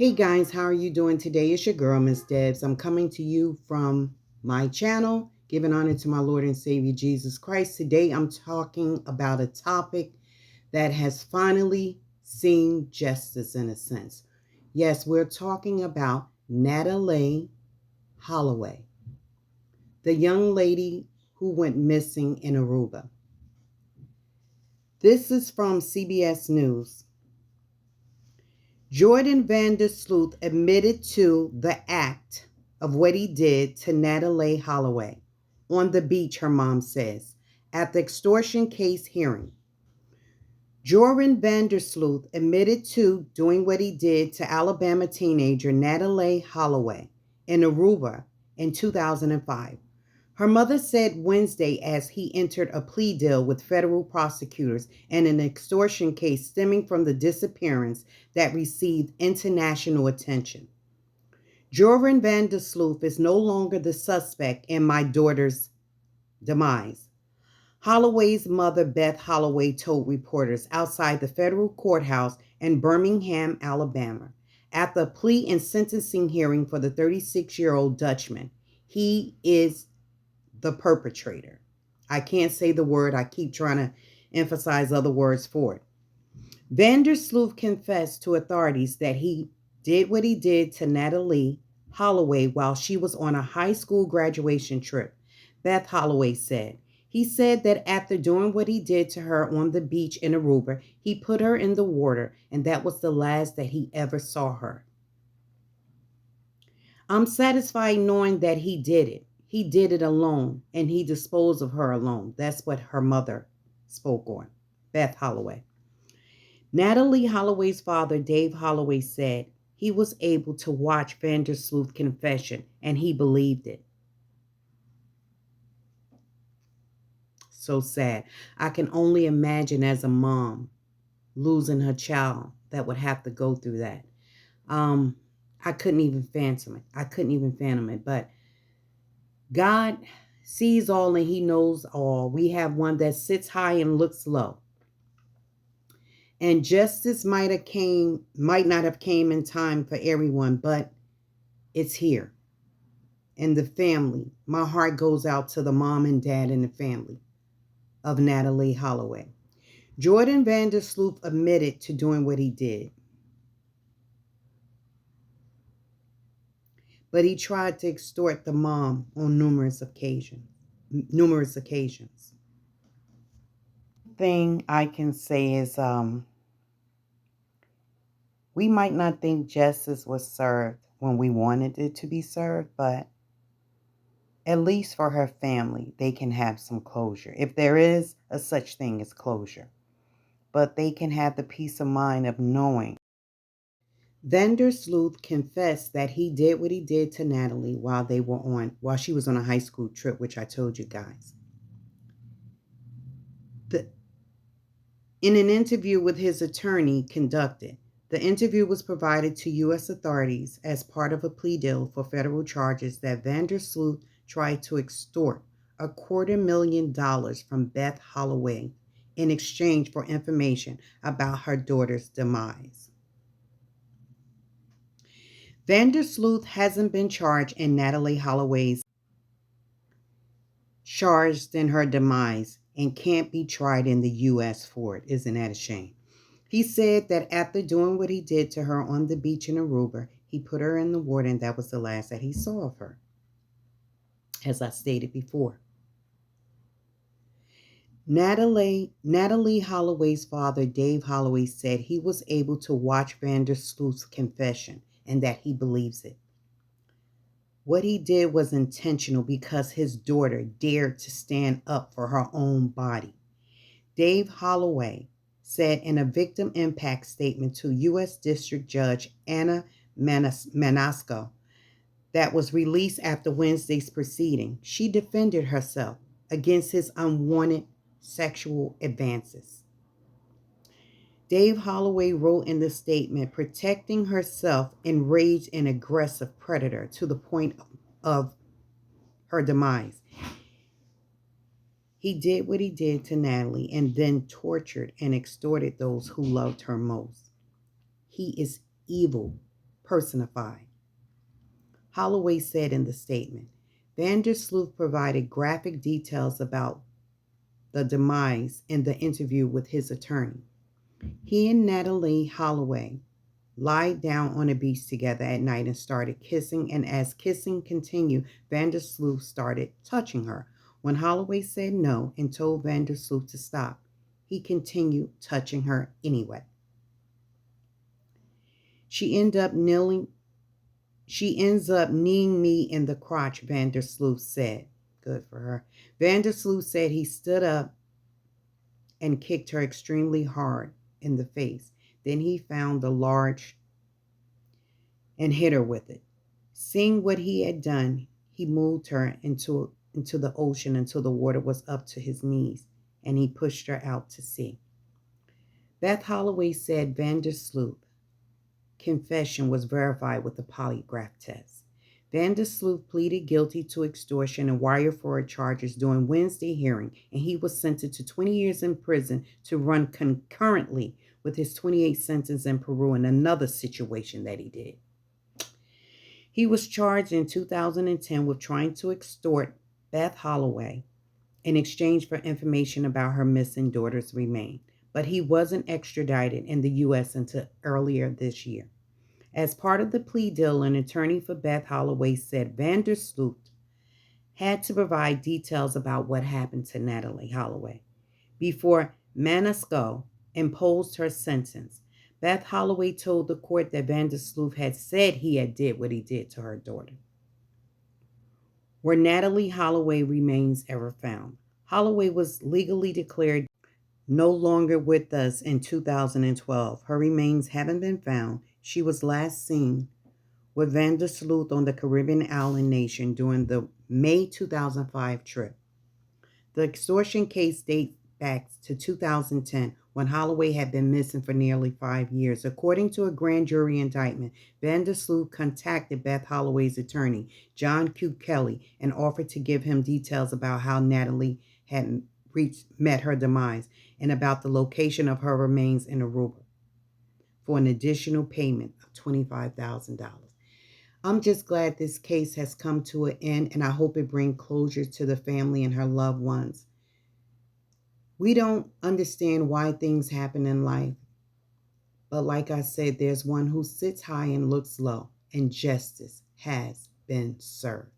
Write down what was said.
Hey guys, how are you doing today? It's your girl, Miss Debs. I'm coming to you from my channel, giving honor to my Lord and Savior Jesus Christ. Today I'm talking about a topic that has finally seen justice in a sense. Yes, we're talking about Natalie Holloway, the young lady who went missing in Aruba. This is from CBS News. Jordan Vandersloot admitted to the act of what he did to Natalie Holloway on the beach, her mom says, at the extortion case hearing. Jordan Vandersloot admitted to doing what he did to Alabama teenager Natalie Holloway in Aruba in 2005. Her mother said Wednesday as he entered a plea deal with federal prosecutors in an extortion case stemming from the disappearance that received international attention. Joran van der Sloot is no longer the suspect in my daughter's demise. Holloway's mother, Beth Holloway, told reporters outside the federal courthouse in Birmingham, Alabama, at the plea and sentencing hearing for the 36-year-old Dutchman. He is the perpetrator. I can't say the word. I keep trying to emphasize other words for it. Vandersloot confessed to authorities that he did what he did to Natalie Holloway while she was on a high school graduation trip, Beth Holloway said. He said that after doing what he did to her on the beach in Aruba, he put her in the water, and that was the last that he ever saw her. I'm satisfied knowing that he did it. He did it alone, and he disposed of her alone. That's what her mother spoke on, Beth Holloway. Natalie Holloway's father, Dave Holloway, said he was able to watch Vandersloot's confession, and he believed it. So sad. I can only imagine as a mom losing her child that would have to go through that. I couldn't even fathom it. But God sees all and he knows all. We have one that sits high and looks low. And justice might not have came in time for everyone, but it's here. And the family, my heart goes out to the mom and dad and the family of Natalie Holloway. Jordan Vandersloot admitted to doing what he did, but he tried to extort the mom on numerous occasions. Thing I can say is we might not think justice was served when we wanted it to be served, but at least for her family, they can have some closure. If there is a such thing as closure, but they can have the peace of mind of knowing. Vandersloot confessed that he did what he did to Natalie while she was on a high school trip, which I told you guys. In an interview with his attorney conducted, the interview was provided to U.S. authorities as part of a plea deal for federal charges that Vandersloot tried to extort $250,000 from Beth Holloway in exchange for information about her daughter's demise. Vandersloot hasn't been charged in Natalie Holloway's charged in her demise and can't be tried in the U.S. for it. Isn't that a shame? He said that after doing what he did to her on the beach in Aruba, he put her in the water and that was the last that he saw of her, as I stated before. Natalie Holloway's father, Dave Holloway, said he was able to watch Vandersloot's confession and that he believes it. What he did was intentional because his daughter dared to stand up for her own body. Dave Holloway said in a victim impact statement to U.S. District Judge Anna Manasco that was released after Wednesday's proceeding, she defended herself against his unwanted sexual advances. Dave Holloway wrote in the statement, protecting herself enraged and aggressive predator to the point of her demise. He did what he did to Natalie and then tortured and extorted those who loved her most. He is evil, personified. Holloway said in the statement, Vandersloot provided graphic details about the demise in the interview with his attorney. He and Natalie Holloway lied down on a beach together at night and started kissing, and as kissing continued, Vandersloot started touching her. When Holloway said no and told Vandersloot to stop, he continued touching her anyway. She ends up kneeing me in the crotch, Vandersloot said. Good for her. Vandersloot said he stood up and kicked her extremely hard in the face. Then he found the large and hit her with it. Seeing what he had done, he moved her into the ocean until the water was up to his knees, and he pushed her out to sea. Beth Holloway said Vandersloot's confession was verified with the polygraph test. Vandersloot pleaded guilty to extortion and wire fraud charges during Wednesday hearing, and he was sentenced to 20 years in prison to run concurrently with his 28 sentence in Peru in another situation that he did. He was charged in 2010 with trying to extort Beth Holloway in exchange for information about her missing daughter's remains, but he wasn't extradited in the U.S. until earlier this year. As part of the plea deal, an attorney for Beth Holloway said Vandersloot had to provide details about what happened to Natalie Holloway. Before Manasco imposed her sentence, Beth Holloway told the court that Vandersloot had said he had did what he did to her daughter. Were Natalie Holloway remains ever found? Holloway was legally declared no longer with us in 2012. Her remains haven't been found. She was last seen with Vandersloot on the Caribbean island nation during the May 2005 trip. The extortion case dates back to 2010 when Holloway had been missing for nearly 5 years. According to a grand jury indictment, Vandersloot contacted Beth Holloway's attorney, John Q. Kelly, and offered to give him details about how Natalie had met her demise and about the location of her remains in Aruba for an additional payment of $25,000. I'm just glad this case has come to an end, and I hope it brings closure to the family and her loved ones. We don't understand why things happen in life, but like I said, there's one who sits high and looks low, and justice has been served.